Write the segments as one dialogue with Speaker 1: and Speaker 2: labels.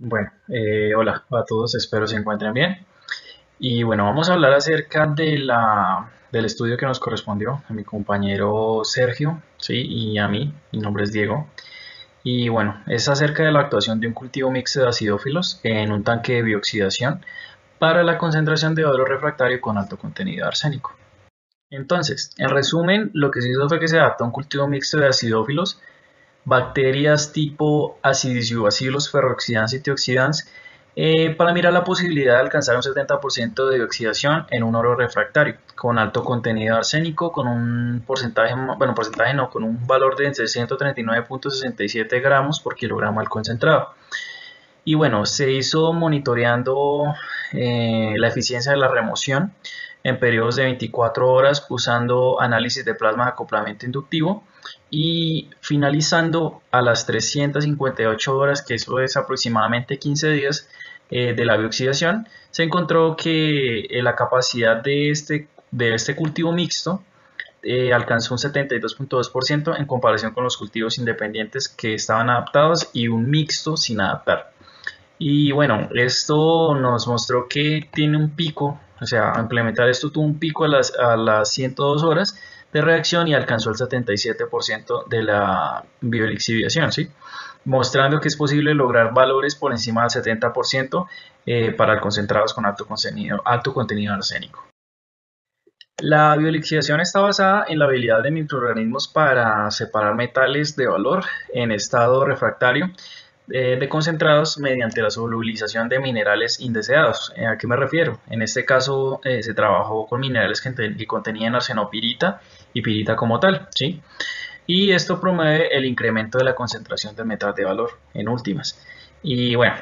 Speaker 1: Bueno, hola a todos, espero se encuentren bien. Y bueno, vamos a hablar acerca del estudio que nos correspondió a mi compañero Sergio, ¿sí? Y a mí, mi nombre es Diego. Y bueno, es acerca de la actuación de un cultivo mixto de acidófilos en un tanque de bioxidación para la concentración de oro refractario con alto contenido de arsénico. Entonces, en resumen, lo que se hizo fue que se adaptó a un cultivo mixto de acidófilos, bacterias tipo Acidobacillus ferrooxidans y antioxidants, para mirar la posibilidad de alcanzar un 70% de oxidación en un oro refractario con alto contenido arsénico, con un porcentaje, bueno, porcentaje no, con un valor de entre 139.67 gramos por kilogramo al concentrado. Y bueno, se hizo monitoreando la eficiencia de la remoción en periodos de 24 horas usando análisis de plasma de acoplamiento inductivo y finalizando a las 358 horas, que eso es aproximadamente 15 días de la bioxidación, se encontró que la capacidad de este cultivo mixto alcanzó un 72.2% en comparación con los cultivos independientes que estaban adaptados y un mixto sin adaptar. Y bueno, esto nos mostró que tiene un pico, o sea, implementar esto tuvo un pico a las 102 horas de reacción y alcanzó el 77% de la biolixiviación, ¿sí? Mostrando que es posible lograr valores por encima del 70% para concentrados con alto contenido arsénico. La biolixiviación está basada en la habilidad de microorganismos para separar metales de valor en estado refractario de concentrados mediante la solubilización de minerales indeseados. ¿A qué me refiero? En este caso se trabajó con minerales que contenían arsenopirita y pirita como tal, ¿sí? Y esto promueve el incremento de la concentración del metal de valor en últimas. Y bueno,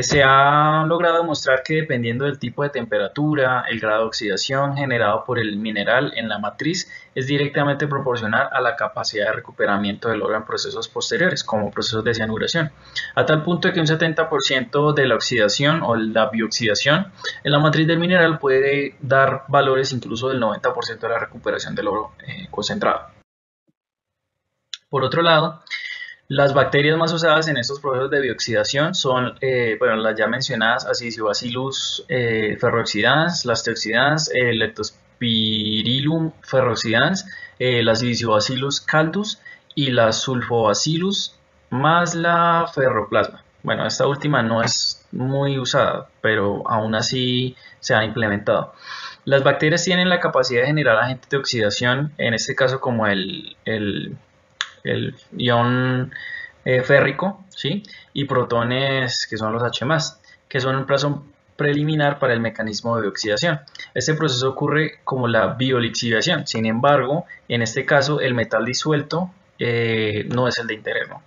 Speaker 1: se ha logrado demostrar que dependiendo del tipo de temperatura, el grado de oxidación generado por el mineral en la matriz es directamente proporcional a la capacidad de recuperamiento del oro en procesos posteriores, como procesos de cianuración, a tal punto que un 70% de la oxidación o la bioxidación en la matriz del mineral puede dar valores incluso del 90% de la recuperación del oro concentrado. Por otro lado, las bacterias más usadas en estos procesos de bioxidación son, bueno, las ya mencionadas Acidobacillus ferrooxidans, las teoxidans, Leptospirillum ferrooxidans, las Isobacillus caldus y las Sulfobacillus más la ferroplasma. Bueno, esta última no es muy usada, pero aún así se ha implementado. Las bacterias tienen la capacidad de generar agentes de oxidación, en este caso como el ion férrico, ¿sí? Y protones que son los H+, que son un plazo preliminar para el mecanismo de oxidación. Este proceso ocurre como la biolixiviación, sin embargo, en este caso el metal disuelto no es el de interés, ¿no?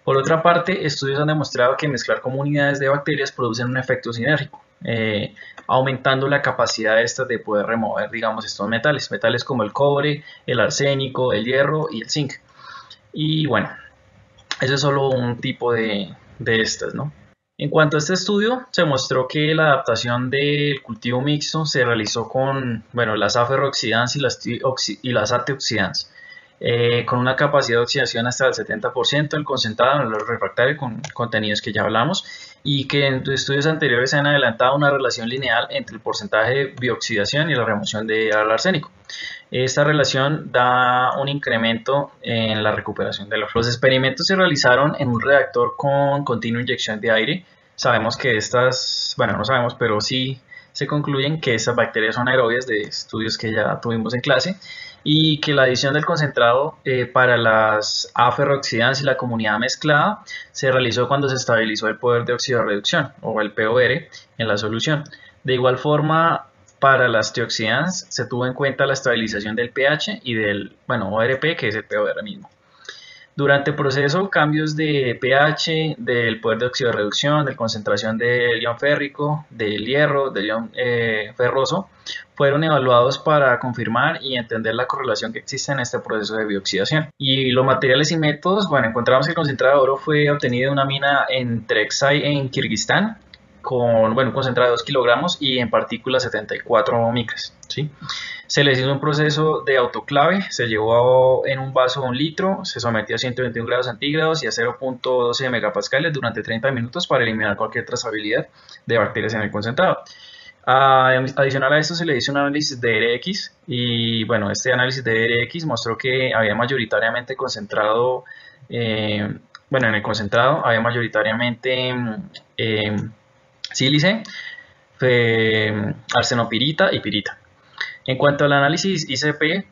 Speaker 1: Por otra parte, estudios han demostrado que mezclar comunidades de bacterias producen un efecto sinérgico, aumentando la capacidad de estas de poder remover, digamos, estos metales como el cobre, el arsénico, el hierro y el zinc. Y bueno, eso es solo un tipo de estas, ¿no? En cuanto a este estudio, se mostró que la adaptación del cultivo mixto se realizó con, bueno, las aferrooxidans y las antioxidantes, con una capacidad de oxidación hasta el 70% del concentrado en los refractarios con contenidos que ya hablamos, y que en estudios anteriores se han adelantado una relación lineal entre el porcentaje de bioxidación y la remoción del arsénico. Esta relación da un incremento en la recuperación de los experimentos se realizaron en un reactor con continua inyección de aire. Sabemos que estas, bueno, no sabemos, pero sí se concluyen que estas bacterias son aerobias de estudios que ya tuvimos en clase y que la adición del concentrado para las aferrooxidantes y la comunidad mezclada se realizó cuando se estabilizó el poder de oxidorreducción o el POR en la solución. De igual forma, para las antioxidantes se tuvo en cuenta la estabilización del pH y del, bueno, ORP, que es el POR mismo. Durante el proceso, cambios de pH, del poder de oxidorreducción, de concentración del ion férrico, del hierro, del ion ferroso, fueron evaluados para confirmar y entender la correlación que existe en este proceso de bioxidación. Y los materiales y métodos, bueno, encontramos que el concentrado de oro fue obtenido de una mina en Trekzai en Kirguistán, bueno, concentrado de 2 kilogramos y en partículas 74 micras, ¿sí? Se les hizo un proceso de autoclave, se llevó en un vaso 1 litro, se sometió a 121 grados centígrados y a 0.12 megapascales durante 30 minutos para eliminar cualquier trazabilidad de bacterias en el concentrado. Adicional a esto se le hizo un análisis de RX y bueno, este análisis de RX mostró que había mayoritariamente concentrado, bueno, en el concentrado había mayoritariamente sílice, arsenopirita y pirita. En cuanto al análisis ICP,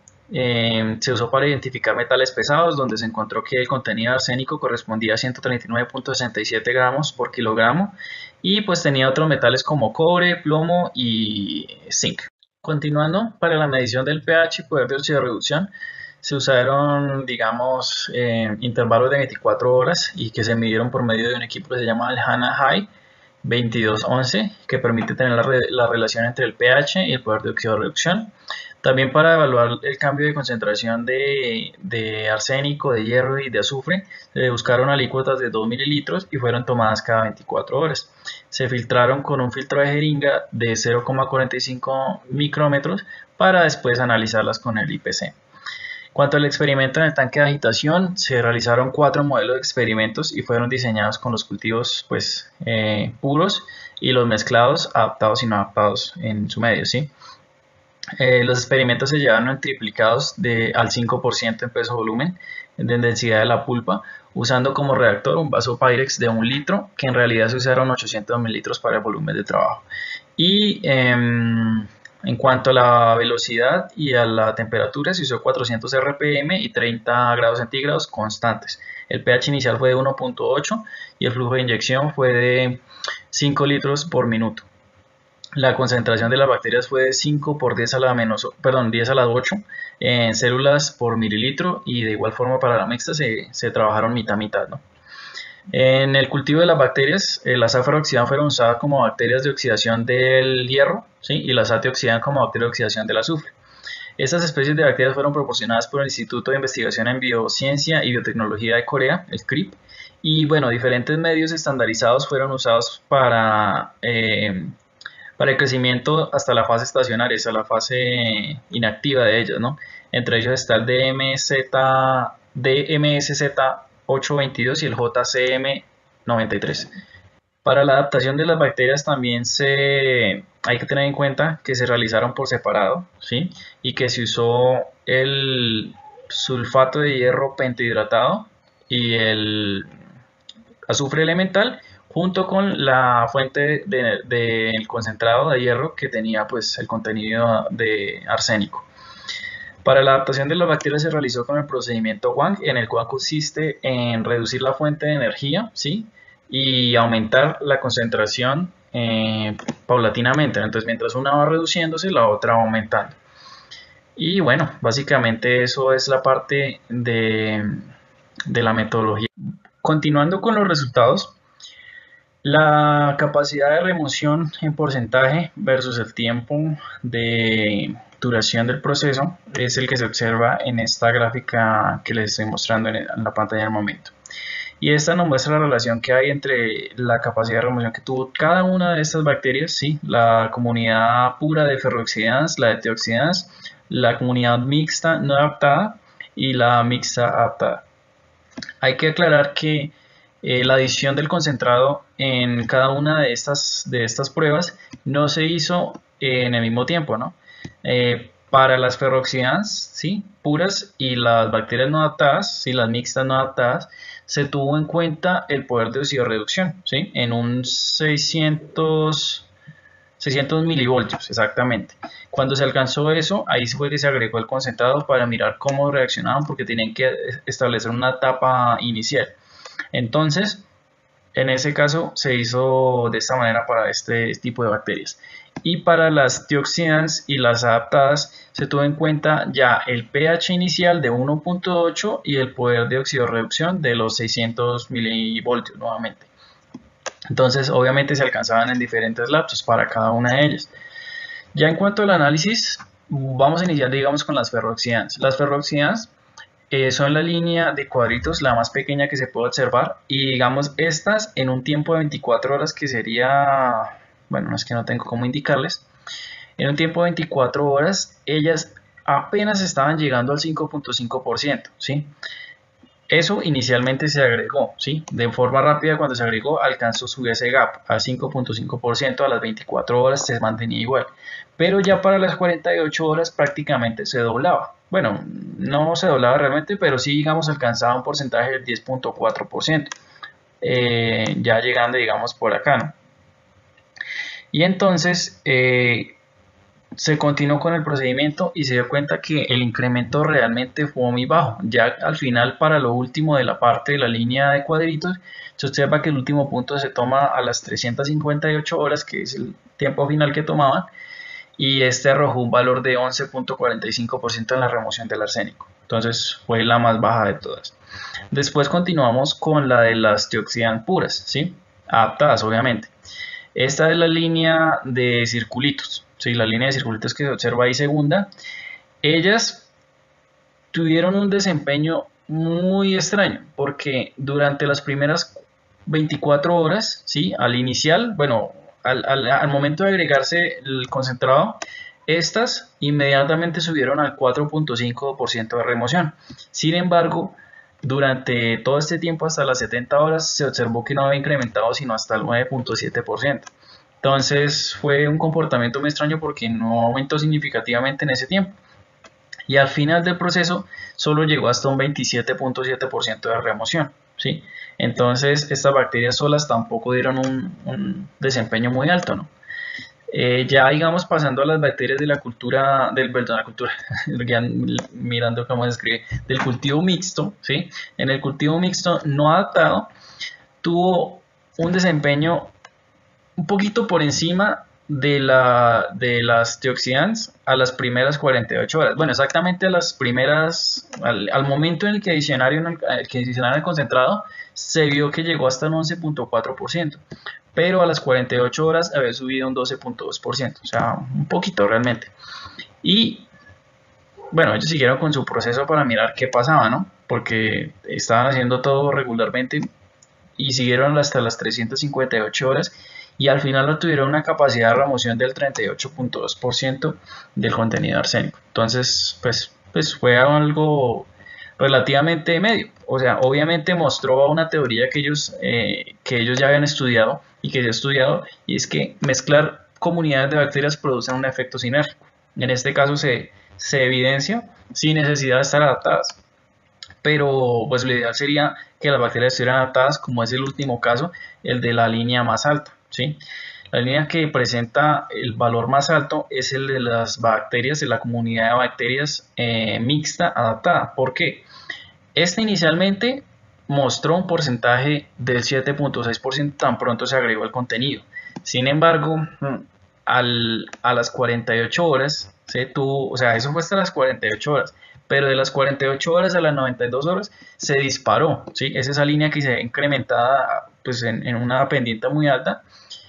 Speaker 1: se usó para identificar metales pesados, donde se encontró que el contenido de arsénico correspondía a 139.67 gramos por kilogramo y pues tenía otros metales como cobre, plomo y zinc. Continuando, para la medición del pH y poder de oxidorreducción, se usaron, digamos, intervalos de 24 horas y que se midieron por medio de un equipo que se llama el HANA-HI 2211, que permite tener la relación entre el pH y el poder de oxidorreducción. También para evaluar el cambio de concentración de arsénico, de hierro y de azufre, se buscaron alícuotas de 2 mililitros y fueron tomadas cada 24 horas. Se filtraron con un filtro de jeringa de 0,45 micrómetros para después analizarlas con el IPC. Cuanto al experimento en el tanque de agitación, se realizaron 4 modelos de experimentos y fueron diseñados con los cultivos puros y los mezclados adaptados y no adaptados en su medio, ¿sí? Los experimentos se llevaron en triplicados al 5% en peso-volumen de densidad de la pulpa, usando como reactor un vaso Pyrex de 1 litro, que en realidad se usaron 800 mililitros para el volumen de trabajo. Y en cuanto a la velocidad y a la temperatura, se usó 400 RPM y 30 grados centígrados constantes. El pH inicial fue de 1.8 y el flujo de inyección fue de 5 litros por minuto. La concentración de las bacterias fue de 5 por 10 a la 8 en células por mililitro, y de igual forma para la mixta se trabajaron mitad-mitad, ¿no? En el cultivo de las bacterias, las A-ferroxidan fueron usadas como bacterias de oxidación del hierro, ¿sí? Y las A-tioxidan como bacterias de oxidación del azufre. Estas especies de bacterias fueron proporcionadas por el Instituto de Investigación en Biociencia y Biotecnología de Corea, el CRIP, y bueno, diferentes medios estandarizados fueron usados para el crecimiento hasta la fase estacionaria, hasta la fase inactiva de ellas, ¿no? Entre ellos está el DMSZ822 y el JCM93. Para la adaptación de las bacterias también hay que tener en cuenta que se realizaron por separado, ¿sí? Y que se usó el sulfato de hierro pentahidratado y el azufre elemental junto con la fuente del concentrado de hierro que tenía pues el contenido de arsénico. Para la adaptación de las bacterias se realizó con el procedimiento Wang, en el cual consiste en reducir la fuente de energía, ¿sí? Y aumentar la concentración paulatinamente. Entonces, mientras una va reduciéndose, la otra va aumentando. Y bueno, básicamente eso es la parte de la metodología. Continuando con los resultados, la capacidad de remoción en porcentaje versus el tiempo de duración del proceso es el que se observa en esta gráfica que les estoy mostrando en la pantalla al momento. Y esta nos muestra la relación que hay entre la capacidad de remoción que tuvo cada una de estas bacterias, ¿sí? La comunidad pura de ferrooxidanas, la de antioxidanas, la comunidad mixta no adaptada y la mixta adaptada. Hay que aclarar que la adición del concentrado en cada una de estas pruebas no se hizo en el mismo tiempo, ¿no? Para las ferrooxidanas, ¿sí? Puras, y las bacterias no adaptadas, ¿sí? Las mixtas no adaptadas, se tuvo en cuenta el poder de oxidorreducción, ¿sí? En un 600 milivoltios exactamente. Cuando se alcanzó eso, ahí fue que se agregó el concentrado para mirar cómo reaccionaban, porque tenían que establecer una etapa inicial. Entonces, en ese caso se hizo de esta manera para este tipo de bacterias. Y para las tioxinas y las adaptadas se tuvo en cuenta ya el pH inicial de 1.8 y el poder de oxidorreducción de los 600 milivoltios nuevamente. Entonces, obviamente se alcanzaban en diferentes lapsos para cada una de ellas. Ya en cuanto al análisis, vamos a iniciar, digamos, con las ferrooxidanas. Las ferrooxidanas son la línea de cuadritos, la más pequeña que se puede observar, y digamos estas en un tiempo de 24 horas que sería, bueno, no es que no tengo cómo indicarles, en un tiempo de 24 horas ellas apenas estaban llegando al 5.5%, ¿sí? Eso inicialmente se agregó, ¿sí? De forma rápida cuando se agregó alcanzó su ese gap al 5.5%, a las 24 horas se mantenía igual, pero ya para las 48 horas prácticamente se doblaba. Bueno, no se doblaba realmente, pero sí, digamos, alcanzaba un porcentaje del 10.4%, ya llegando, digamos, por acá, ¿no? Y entonces, se continuó con el procedimiento y se dio cuenta que el incremento realmente fue muy bajo. Ya al final, para lo último de la parte de la línea de cuadritos, se observa que el último punto se toma a las 358 horas, que es el tiempo final que tomaban, y este arrojó un valor de 11.45% en la remoción del arsénico. Entonces fue la más baja de todas. Después continuamos con la de las antioxidantes puras, ¿sí? Adaptadas, obviamente. Esta es la línea de circulitos, ¿sí? La línea de circulitos que se observa ahí segunda. Ellas tuvieron un desempeño muy extraño porque durante las primeras 24 horas, ¿sí? Al inicial, bueno, al momento de agregarse el concentrado, estas inmediatamente subieron al 4.5% de remoción. Sin embargo, durante todo este tiempo, hasta las 70 horas, se observó que no había incrementado sino hasta el 9.7%. Entonces fue un comportamiento muy extraño porque no aumentó significativamente en ese tiempo. Y al final del proceso solo llegó hasta un 27.7% de remoción, ¿sí? Entonces estas bacterias solas tampoco dieron un desempeño muy alto, ¿no? Ya digamos pasando a las bacterias de la cultura, perdón, la cultura, ya mirando cómo se escribe, del cultivo mixto, ¿sí? En el cultivo mixto no adaptado tuvo un desempeño un poquito por encima de las antioxidantes a las primeras 48 horas. Bueno, exactamente a las primeras, al momento en el que adicionaron el concentrado, se vio que llegó hasta el 11.4%, pero a las 48 horas había subido un 12.2%, o sea, un poquito realmente. Y bueno, ellos siguieron con su proceso para mirar qué pasaba, ¿no? Porque estaban haciendo todo regularmente y siguieron hasta las 358 horas y al final obtuvieron una capacidad de remoción del 38.2% del contenido arsénico. Entonces, pues fue algo relativamente medio. O sea, obviamente mostró una teoría que ellos ya habían estudiado y que yo he estudiado, y es que mezclar comunidades de bacterias produce un efecto sinérgico. En este caso se evidencia sin necesidad de estar adaptadas, pero pues lo ideal sería que las bacterias estuvieran adaptadas, como es el último caso, el de la línea más alta, ¿sí? La línea que presenta el valor más alto es el de las bacterias, de la comunidad de bacterias mixta adaptada. ¿Por qué? Este inicialmente mostró un porcentaje del 7.6% tan pronto se agregó el contenido. Sin embargo, a las 48 horas se tuvo, o sea, eso fue hasta las 48 horas, pero de las 48 horas a las 92 horas se disparó, ¿sí? Es esa línea que se ve incrementada pues, en una pendiente muy alta,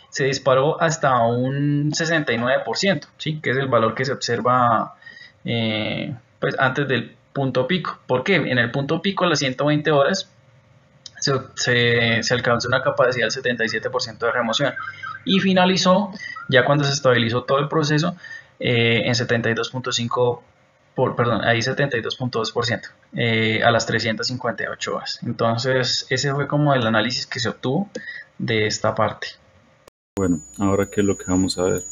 Speaker 1: se disparó hasta un 69%, ¿sí? Que es el valor que se observa pues, antes del punto pico. ¿Por qué? En el punto pico a las 120 horas se alcanzó una capacidad del 77% de remoción y finalizó ya cuando se estabilizó todo el proceso en 72.5 perdón, ahí 72.2% a las 358 horas. Entonces ese fue como el análisis que se obtuvo de esta parte.
Speaker 2: Bueno, ahora qué es lo que vamos a ver.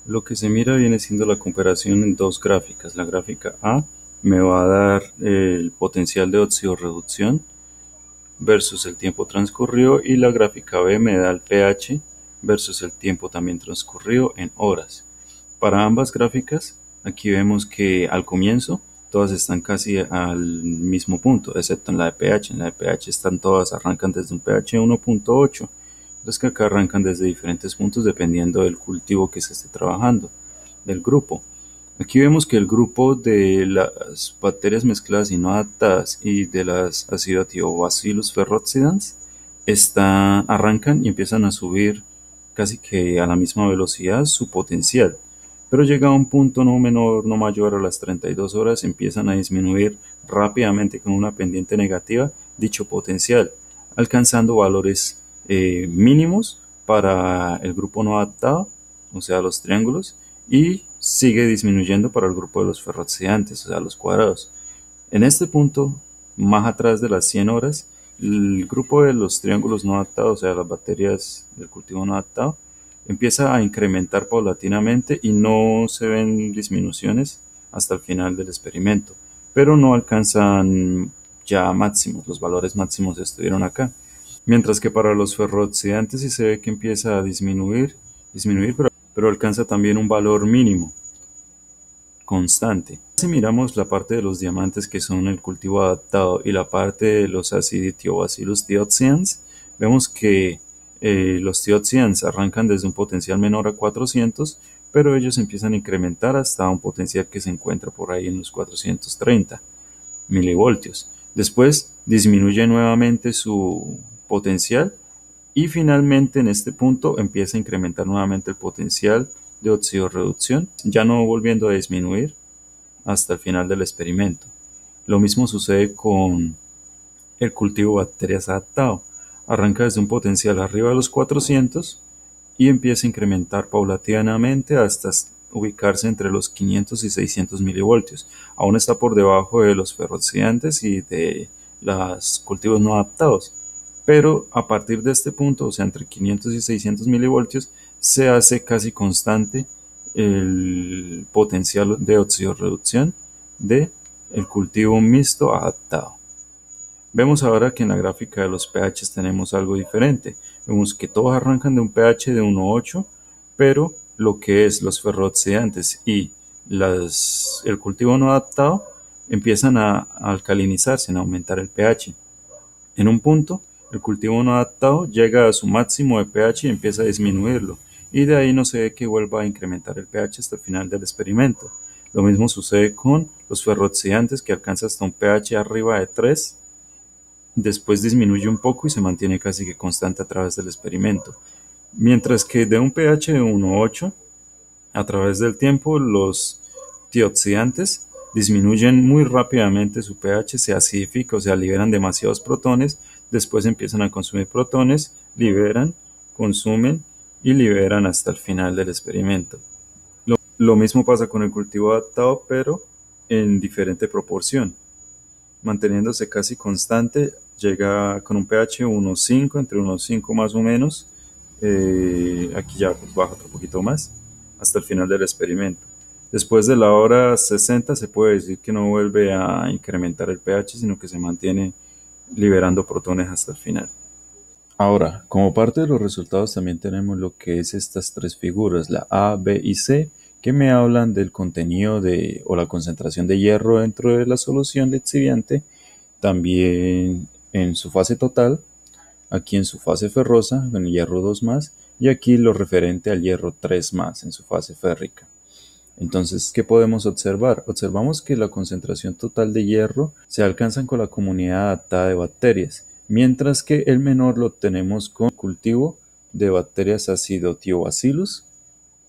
Speaker 2: Lo que se mira viene siendo la comparación en dos gráficas. La gráfica A me va a dar el potencial de oxidorreducción versus el tiempo transcurrido, y la gráfica B me da el pH versus el tiempo también transcurrido en horas. Para ambas gráficas, aquí vemos que al comienzo todas están casi al mismo punto, excepto en la de pH. En la de pH están todas, arrancan desde un pH 1.8. Los que acá arrancan desde diferentes puntos dependiendo del cultivo que se esté trabajando, del grupo. Aquí vemos que el grupo de las bacterias mezcladas y no adaptadas y de las Acidotiobacillus ferroxidans arrancan y empiezan a subir casi que a la misma velocidad su potencial, pero llega a un punto no menor, no mayor a las 32 horas, empiezan a disminuir rápidamente con una pendiente negativa dicho potencial, alcanzando valores mínimos para el grupo no adaptado, o sea, los triángulos, y sigue disminuyendo para el grupo de los ferroxidantes, o sea, los cuadrados. En este punto, más atrás de las 100 horas, el grupo de los triángulos no adaptados, o sea, las baterías del cultivo no adaptado, empieza a incrementar paulatinamente y no se ven disminuciones hasta el final del experimento, pero no alcanzan ya máximos, los valores máximos estuvieron acá. Mientras que para los ferrooxidantes sí se ve que empieza a disminuir, pero alcanza también un valor mínimo constante. Si miramos la parte de los diamantes que son el cultivo adaptado y la parte de los Acidiopsillus thioxians, vemos que los thioxians arrancan desde un potencial menor a 400, pero ellos empiezan a incrementar hasta un potencial que se encuentra por ahí en los 430 milivoltios. Después disminuye nuevamente su potencial y finalmente en este punto empieza a incrementar nuevamente el potencial de oxidorreducción, ya no volviendo a disminuir hasta el final del experimento. Lo mismo sucede con el cultivo de bacterias adaptado. Arranca desde un potencial arriba de los 400 y empieza a incrementar paulatinamente hasta ubicarse entre los 500 y 600 milivoltios. Aún está por debajo de los ferrooxidantes y de los cultivos no adaptados, pero a partir de este punto, o sea, entre 500 y 600 milivoltios, se hace casi constante el potencial de oxidorreducción de el cultivo mixto adaptado. Vemos ahora que en la gráfica de los pH tenemos algo diferente. Vemos que todos arrancan de un pH de 1,8, pero lo que es los ferrooxidantes y el cultivo no adaptado empiezan a alcalinizarse, a aumentar el pH. En un punto, el cultivo no adaptado llega a su máximo de pH y empieza a disminuirlo, y de ahí no se ve que vuelva a incrementar el pH hasta el final del experimento. Lo mismo sucede con los ferrooxidantes, que alcanza hasta un pH arriba de 3, después disminuye un poco y se mantiene casi que constante a través del experimento. Mientras que de un pH de 1,8, a través del tiempo los tioxidantes disminuyen muy rápidamente su pH, se acidifica, o sea, liberan demasiados protones, después empiezan a consumir protones, liberan, consumen y liberan hasta el final del experimento. Lo mismo pasa con el cultivo adaptado, pero en diferente proporción. Manteniéndose casi constante, llega con un pH 1,5, entre 1,5 más o menos, aquí ya pues baja otro poquito más, hasta el final del experimento. Después de la hora 60 se puede decir que no vuelve a incrementar el pH, sino que se mantiene liberando protones hasta el final. Ahora, como parte de los resultados también tenemos lo que es estas tres figuras, la A, B y C, que me hablan del contenido o la concentración de hierro dentro de la solución lixiviante, también en su fase total, aquí en su fase ferrosa, con el hierro 2+, y aquí lo referente al hierro 3+, en su fase férrica. Entonces, ¿qué podemos observar? Observamos que la concentración total de hierro se alcanza con la comunidad adaptada de bacterias, mientras que el menor lo obtenemos con cultivo de bacterias Acidiopsillus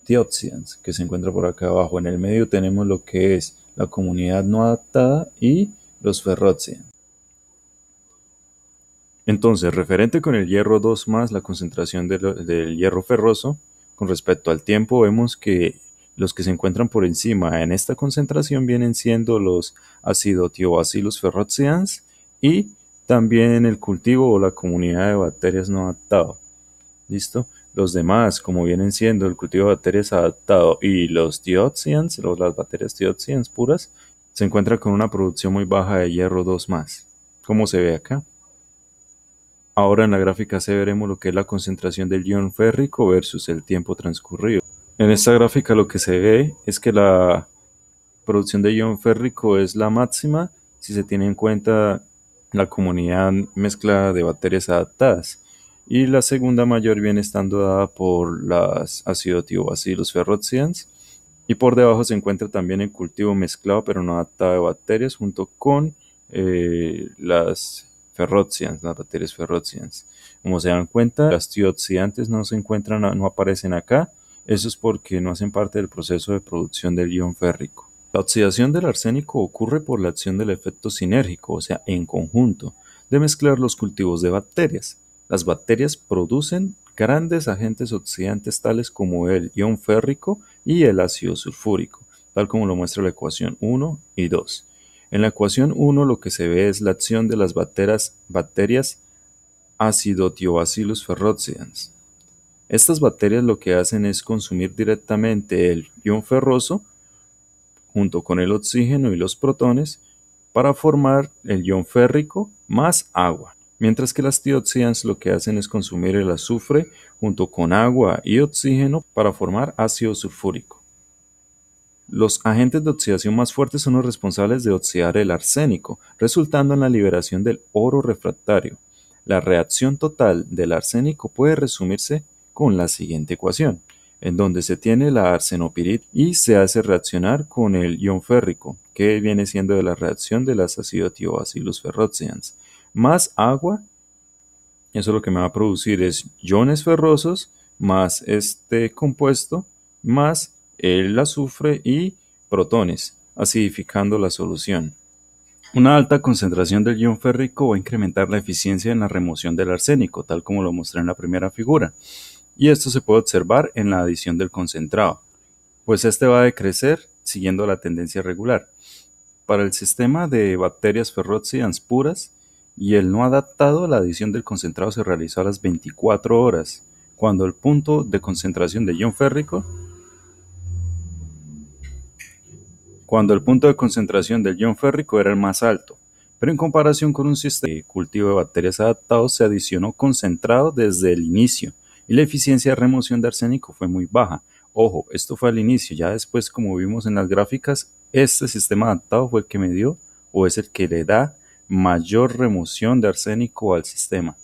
Speaker 2: thioxians, que se encuentra por acá abajo. En el medio tenemos lo que es la comunidad no adaptada y los ferrooxians. Entonces, referente con el hierro 2+, la concentración del hierro ferroso, con respecto al tiempo, vemos que los que se encuentran por encima en esta concentración vienen siendo los Acidiopsillus ferrooxians y también el cultivo o la comunidad de bacterias no adaptado. ¿Listo? Los demás, como vienen siendo el cultivo de bacterias adaptado y los thioxians, las bacterias thioxians puras, se encuentran con una producción muy baja de hierro 2+, como se ve acá. Ahora en la gráfica C veremos lo que es la concentración del ion férrico versus el tiempo transcurrido. En esta gráfica lo que se ve es que la producción de ion férrico es la máxima si se tiene en cuenta la comunidad mezclada de bacterias adaptadas, y la segunda mayor viene estando dada por las Acidiopsillus ferrooxians, y por debajo se encuentra también el cultivo mezclado pero no adaptado de bacterias junto con las ferrooxians, las bacterias ferrooxians. Como se dan cuenta, las tioxidantes no se encuentran, no aparecen acá. Eso es porque no hacen parte del proceso de producción del ion férrico. La oxidación del arsénico ocurre por la acción del efecto sinérgico, o sea, en conjunto, de mezclar los cultivos de bacterias. Las bacterias producen grandes agentes oxidantes tales como el ion férrico y el ácido sulfúrico, tal como lo muestra la ecuación 1 y 2. En la ecuación 1 lo que se ve es la acción de las bacterias Acidotiobacillus ferroxians. Estas bacterias lo que hacen es consumir directamente el ion ferroso junto con el oxígeno y los protones para formar el ion férrico más agua, mientras que las tioxinas lo que hacen es consumir el azufre junto con agua y oxígeno para formar ácido sulfúrico. Los agentes de oxidación más fuertes son los responsables de oxidar el arsénico, resultando en la liberación del oro refractario. La reacción total del arsénico puede resumirse con la siguiente ecuación, en donde se tiene la arsenopirita y se hace reaccionar con el ion férrico, que viene siendo de la reacción de las acidotiobacillus ferroxians, más agua. Eso lo que me va a producir es iones ferrosos más este compuesto más el azufre y protones, acidificando la solución. Una alta concentración del ion férrico va a incrementar la eficiencia en la remoción del arsénico, tal como lo mostré en la primera figura, y esto se puede observar en la adición del concentrado, pues este va a decrecer siguiendo la tendencia regular. Para el sistema de bacterias ferroxians puras y el no adaptado, la adición del concentrado se realizó a las 24 horas, cuando el punto de concentración de ion férrico era el más alto, pero en comparación con un sistema de cultivo de bacterias adaptados se adicionó concentrado desde el inicio y la eficiencia de remoción de arsénico fue muy baja. Ojo, esto fue al inicio, ya después, como vimos en las gráficas, este sistema adaptado fue el que me dio o es el que le da mayor remoción de arsénico al sistema.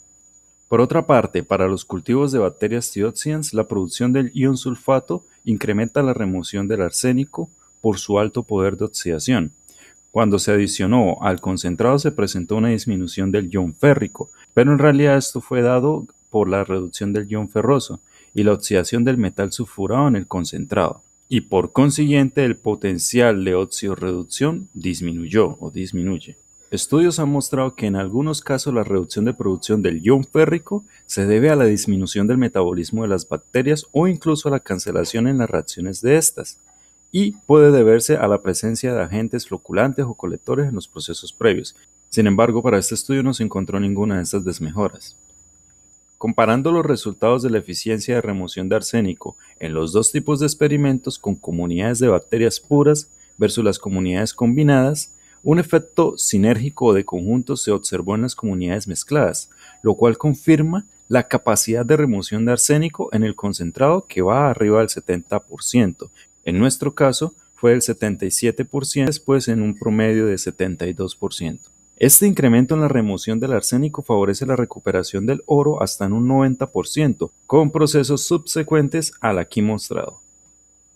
Speaker 2: Por otra parte, para los cultivos de bacterias thioxians, la producción del ion sulfato incrementa la remoción del arsénico por su alto poder de oxidación. Cuando se adicionó al concentrado se presentó una disminución del ion férrico, pero en realidad esto fue dado por la reducción del ion ferroso y la oxidación del metal sulfurado en el concentrado, y por consiguiente el potencial de oxidorreducción disminuyó o disminuye. Estudios han mostrado que en algunos casos la reducción de producción del ion férrico se debe a la disminución del metabolismo de las bacterias o incluso a la cancelación en las reacciones de estas, y puede deberse a la presencia de agentes floculantes o colectores en los procesos previos. Sin embargo, para este estudio no se encontró ninguna de estas desmejoras. Comparando los resultados de la eficiencia de remoción de arsénico en los dos tipos de experimentos con comunidades de bacterias puras versus las comunidades combinadas, un efecto sinérgico o de conjunto se observó en las comunidades mezcladas, lo cual confirma la capacidad de remoción de arsénico en el concentrado que va arriba del 70%. En nuestro caso fue del 77%, después en un promedio de 72%. Este incremento en la remoción del arsénico favorece la recuperación del oro hasta en un 90%, con procesos subsecuentes al aquí mostrado.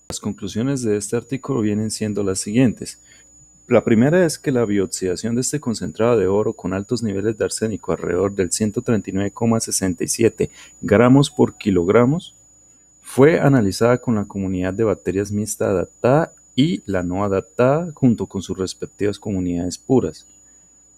Speaker 2: Las conclusiones de este artículo vienen siendo las siguientes. La primera es que la bioxidación de este concentrado de oro con altos niveles de arsénico, alrededor del 139,67 gramos por kilogramos, fue analizada con la comunidad de bacterias mixta adaptada y la no adaptada junto con sus respectivas comunidades puras,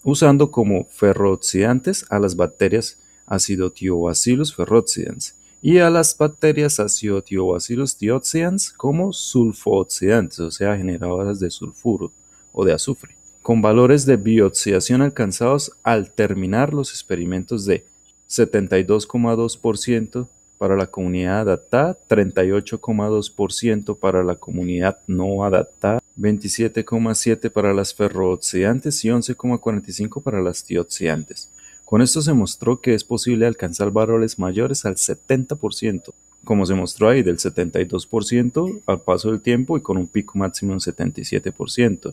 Speaker 2: usando como ferrooxidantes a las bacterias Acidotiobacillus ferroxians y a las bacterias Acidotiobacillus thioxians como sulfooxidantes, o sea, generadoras de sulfuro o de azufre, con valores de bioxidación alcanzados al terminar los experimentos de 72,2% para la comunidad adaptada, 38,2% para la comunidad no adaptada, 27,7% para las ferrooxidantes y 11,45% para las tioxidantes. Con esto se mostró que es posible alcanzar valores mayores al 70%, como se mostró ahí, del 72% al paso del tiempo y con un pico máximo en 77%,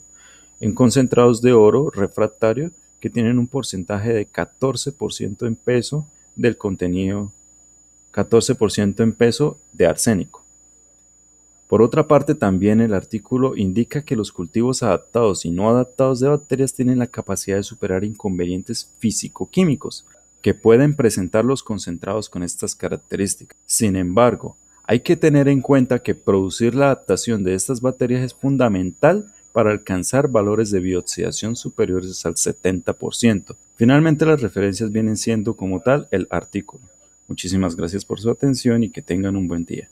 Speaker 2: en concentrados de oro refractario que tienen un porcentaje de 14% en peso del contenido 14% en peso de arsénico. Por otra parte, también el artículo indica que los cultivos adaptados y no adaptados de bacterias tienen la capacidad de superar inconvenientes físico-químicos que pueden presentar los concentrados con estas características. Sin embargo, hay que tener en cuenta que producir la adaptación de estas bacterias es fundamental para alcanzar valores de bioxidación superiores al 70%. Finalmente, las referencias vienen siendo como tal el artículo. Muchísimas gracias por su atención y que tengan un buen día.